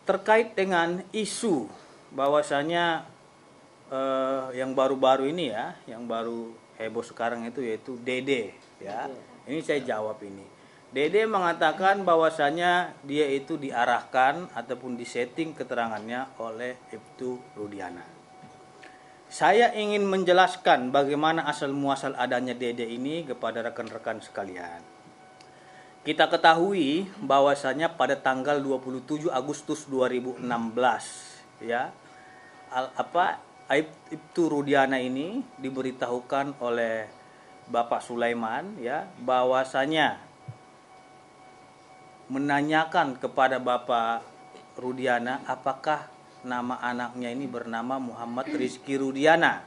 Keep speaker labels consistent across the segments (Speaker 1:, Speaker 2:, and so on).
Speaker 1: terkait dengan isu bahwasanya yang baru-baru ini ya, yang baru heboh sekarang itu yaitu Dede ya. Ini saya jawab ini. Dede mengatakan bahwasanya dia itu diarahkan ataupun disetting keterangannya oleh Ibtu Rudiana. Saya ingin menjelaskan bagaimana asal muasal adanya Dede ini kepada rekan-rekan sekalian. Kita ketahui bahwasanya pada tanggal 27 Agustus 2016 ya, Ibtu Rudiana ini diberitahukan oleh Bapak Sulaiman ya bahwasanya menanyakan kepada Bapak Rudiana apakah nama anaknya ini bernama Muhammad Rizky Rudiana.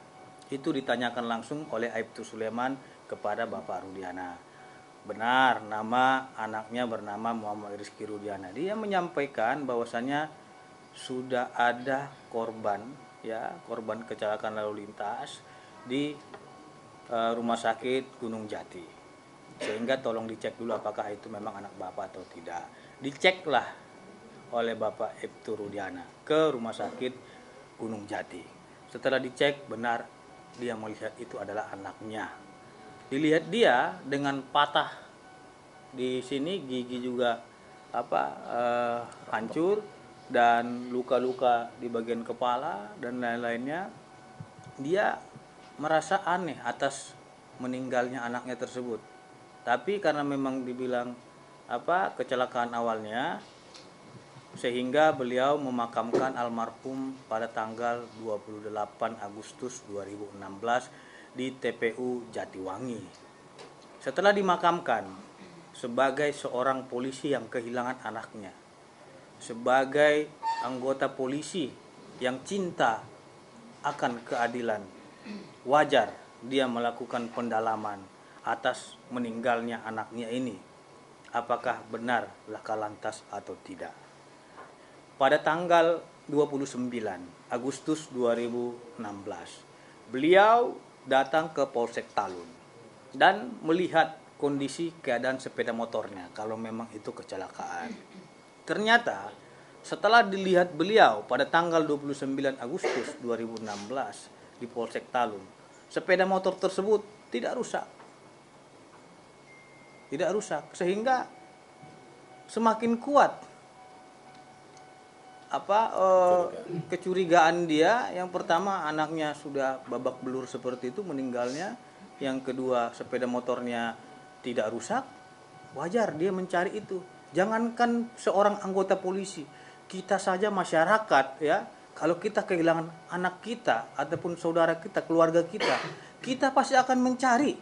Speaker 1: Itu ditanyakan langsung oleh Ibtu Sulaiman kepada Bapak Rudiana. Benar, nama anaknya bernama Muhammad Rizky Rudiana. Dia menyampaikan bahwasanya sudah ada korban ya, korban kecelakaan lalu lintas di rumah sakit Gunung Jati. Sehingga tolong dicek dulu apakah itu memang anak Bapak atau tidak. Diceklah oleh Bapak Ibtu Rudiana ke rumah sakit Gunung Jati. Setelah dicek benar dia melihat itu adalah anaknya. Dilihat dia dengan patah di sini, gigi juga hancur dan luka-luka di bagian kepala dan lain-lainnya. Dia merasa aneh atas meninggalnya anaknya tersebut. Tapi karena memang dibilang kecelakaan awalnya, sehingga beliau memakamkan almarhum pada tanggal 28 Agustus 2016 di TPU Jatiwangi. Setelah dimakamkan, sebagai seorang polisi yang kehilangan anaknya, sebagai anggota polisi yang cinta akan keadilan, wajar dia melakukan pendalaman atas meninggalnya anaknya ini. Apakah benar laka lantas atau tidak? Pada tanggal 29 Agustus 2016, beliau datang ke Polsek Talun dan melihat kondisi keadaan sepeda motornya kalau memang itu kecelakaan. Ternyata setelah dilihat beliau pada tanggal 29 Agustus 2016 di Polsek Talun, sepeda motor tersebut tidak rusak. Tidak rusak, sehingga semakin kuat kecurigaan dia. Yang pertama, anaknya sudah babak belur seperti itu meninggalnya. Yang kedua, sepeda motornya tidak rusak. Wajar dia mencari itu. Jangankan seorang anggota polisi, kita saja masyarakat ya, kalau kita kehilangan anak kita ataupun saudara kita, keluarga kita, kita pasti akan mencari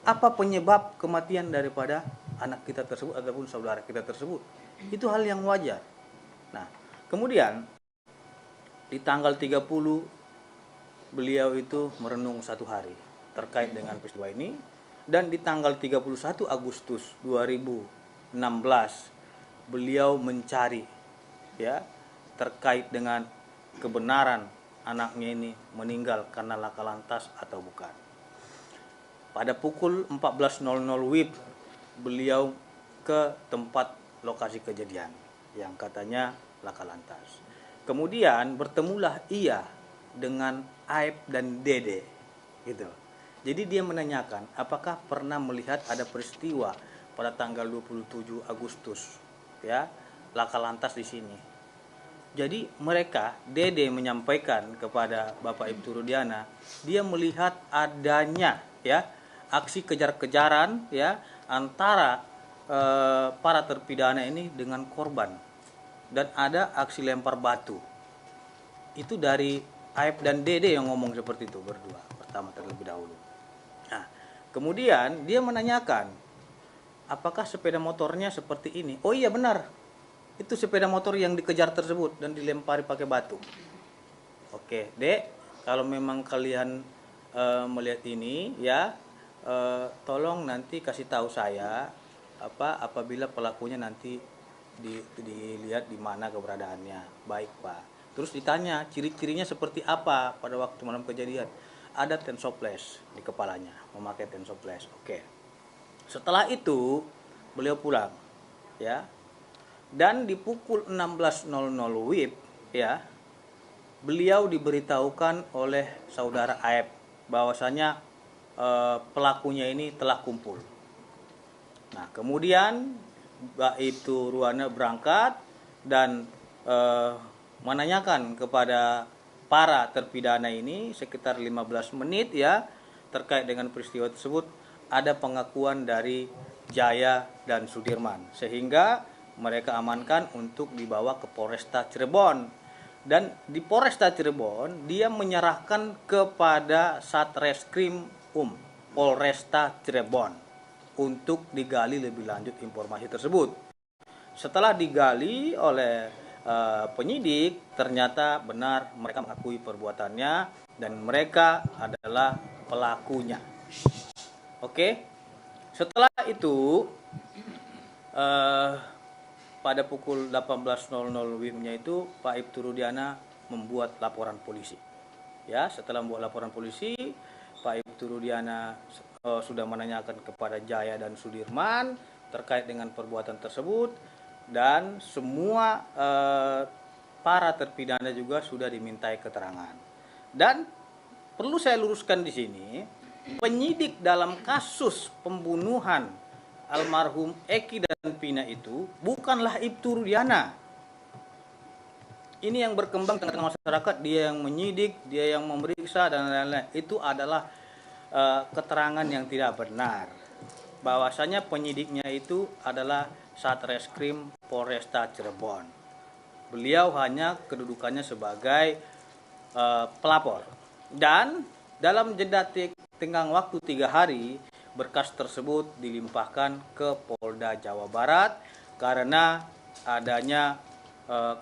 Speaker 1: apa penyebab kematian daripada anak kita tersebut ataupun saudara kita tersebut. Itu hal yang wajar. Nah, kemudian di tanggal 30 beliau itu merenung satu hari terkait dengan peristiwa ini, dan di tanggal 31 Agustus 2016 beliau mencari ya terkait dengan kebenaran anaknya ini meninggal karena laka lantas atau bukan. Pada pukul 14.00 WIB beliau ke tempat lokasi kejadian yang katanya laka lantas. Kemudian bertemulah ia dengan Aib dan Dede gitu. Jadi dia menanyakan apakah pernah melihat ada peristiwa pada tanggal 27 Agustus ya, laka lantas di sini. Jadi mereka, Dede menyampaikan kepada Bapak Ibtu Rudiana, dia melihat adanya ya aksi kejar-kejaran ya antara para terpidana ini dengan korban, dan ada aksi lempar batu. Itu dari Aib dan Dede yang ngomong seperti itu berdua pertama terlebih dahulu. Nah, kemudian dia menanyakan apakah sepeda motornya seperti ini. Oh iya benar, itu sepeda motor yang dikejar tersebut dan dilempari pakai batu. Oke Dek, kalau memang kalian melihat ini ya, tolong nanti kasih tahu saya apabila pelakunya nanti dilihat di mana keberadaannya. Baik Pak. Terus ditanya ciri-cirinya seperti apa pada waktu malam kejadian. Ada tensoples di kepalanya, memakai tensoples. Oke. Setelah itu beliau pulang ya. Dan di pukul 16.00 WIB ya, beliau diberitahukan oleh saudara Aep bahwasanya pelakunya ini telah kumpul. Nah, kemudian Ibtu Ruwana berangkat dan menanyakan kepada para terpidana ini sekitar 15 menit ya terkait dengan peristiwa tersebut. Ada pengakuan dari Jaya dan Sudirman sehingga mereka amankan untuk dibawa ke Polresta Cirebon. Dan di Polresta Cirebon dia menyerahkan kepada Satreskrim Polresta Cirebon untuk digali lebih lanjut informasi tersebut. Setelah digali oleh penyidik, ternyata benar mereka mengakui perbuatannya dan mereka adalah pelakunya. Oke, setelah itu pada pukul 18.00 WIB-nya itu Pak Ibtu Rudiana membuat laporan polisi. Ya, setelah membuat laporan polisi, Pak Ibtu Rudiana sudah menanyakan kepada Jaya dan Sudirman terkait dengan perbuatan tersebut dan semua para terpidana juga sudah dimintai keterangan. Dan perlu saya luruskan di sini, penyidik dalam kasus pembunuhan almarhum Eki dan Pina itu bukanlah Ibtu Rudiana. Ini yang berkembang tengah-tengah masyarakat, dia yang menyidik, dia yang memeriksa dan lain-lain. Itu adalah keterangan yang tidak benar. Bahwasanya penyidiknya itu adalah Satreskrim Polresta Cirebon. Beliau hanya kedudukannya sebagai pelapor. Dan dalam jeda tenggang waktu 3 hari, berkas tersebut dilimpahkan ke Polda Jawa Barat karena adanya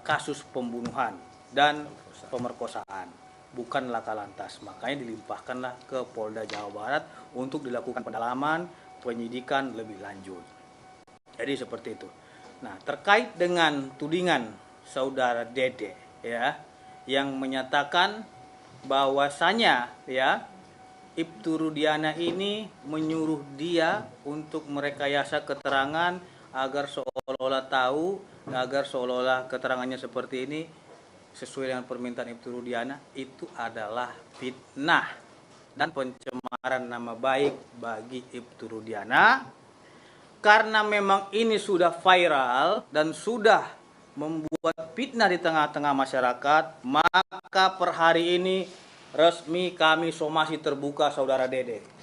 Speaker 1: kasus pembunuhan dan pemerkosaan, bukan laka lantas. Makanya dilimpahkanlah ke Polda Jawa Barat untuk dilakukan pendalaman, penyidikan lebih lanjut. Jadi seperti itu. Nah, terkait dengan tudingan saudara Dede ya, yang menyatakan bahwasanya ya Ibtu Rudiana ini menyuruh dia untuk merekayasa keterangan agar seolah-olah tahu, agar seolah-olah keterangannya seperti ini sesuai dengan permintaan Ibtu Rudiana, itu adalah fitnah dan pencemaran nama baik bagi Ibtu Rudiana. Karena memang ini sudah viral dan sudah membuat fitnah di tengah-tengah masyarakat, maka per hari ini resmi kami somasi terbuka saudara Dede.